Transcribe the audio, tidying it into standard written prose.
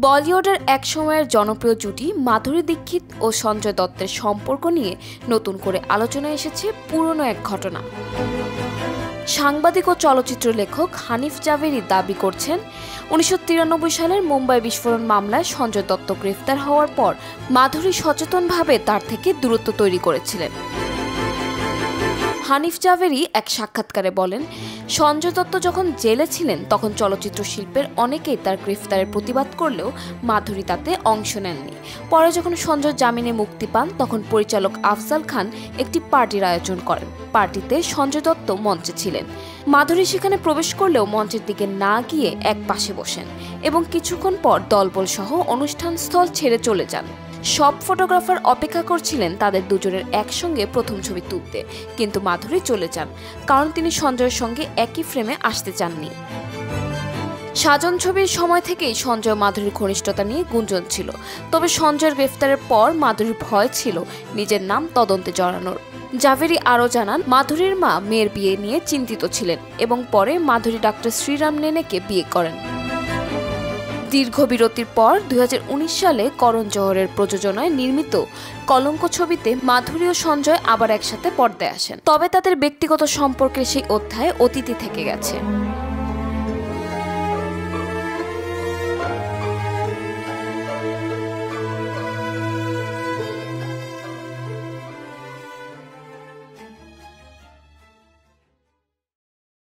বলিউডের এক সময়ের জনপ্রিয় জুটি মাধুরী দীক্ষিত ও সঞ্জয় দত্তের সম্পর্ক নিয়ে নতুন করে আলোচনায় এসেছে পুরনো এক ঘটনা। সাংবাদিক ও চলচ্চিত্র লেখক হানিফ জাভেরি দাবি করছেন, 1993 সালের মুম্বাই বিস্ফোরণ মামলায় সঞ্জয় দত্ত গ্রেফতার হওয়ার পর মাধুরী সচেতনভাবে তার থেকে দূরত্ব তৈরি করেছিলেন। হানিফ জাভেরি এক সাক্ষাৎকারে বলেন, সঞ্জয় দত্ত যখন জেলে ছিলেন তখন চলচ্চিত্র শিল্পের অনেকেই তার গ্রেফতারের প্রতিবাদ করলেও মাধুরী তাতে অংশ নেননি। পরে যখন সঞ্জয় জামিনে মুক্তি পান তখন পরিচালক আফজাল খান একটি পার্টির আয়োজন করেন। পার্টিতে সঞ্জয় দত্ত মঞ্চে ছিলেন। মাধুরী সেখানে প্রবেশ করলেও মঞ্চের দিকে না গিয়ে এক পাশে বসেন এবং কিছুক্ষণ পর দলবল সহ অনুষ্ঠান স্থল ছেড়ে চলে যান। সব ফটোগ্রাফার অপেক্ষা করছিলেন তাদের দুজনের একসঙ্গে প্রথম ছবি তুলতে, কিন্তু মাধুরী চলে যান, কারণ তিনি সঞ্জয়ের সঙ্গে একই ফ্রেমে আসতে চাননি। সাজন ছবির সময় থেকেই সঞ্জয় মাধুরীর ঘনিষ্ঠতা নিয়ে গুঞ্জন ছিল, তবে সঞ্জয়ের গ্রেফতারের পর মাধুরীর ভয় ছিল নিজের নাম তদন্তে জড়ানোর। জাভেরি আরও জানান, মাধুরীর মা মেয়ের বিয়ে নিয়ে চিন্তিত ছিলেন এবং পরে মাধুরী ডাক্তার শ্রীরাম নেনেকে বিয়ে করেন। দীর্ঘ বিরতির পর 2019 সালে করণ জোহরের প্রযোজনায় নির্মিত কলঙ্ক ছবিতে মাধুরী ও সঞ্জয় আবার একসাথে পর্দায় আসেন, তবে তাদের ব্যক্তিগত সম্পর্কের সেই অধ্যায় অতীতে থেকে গেছে।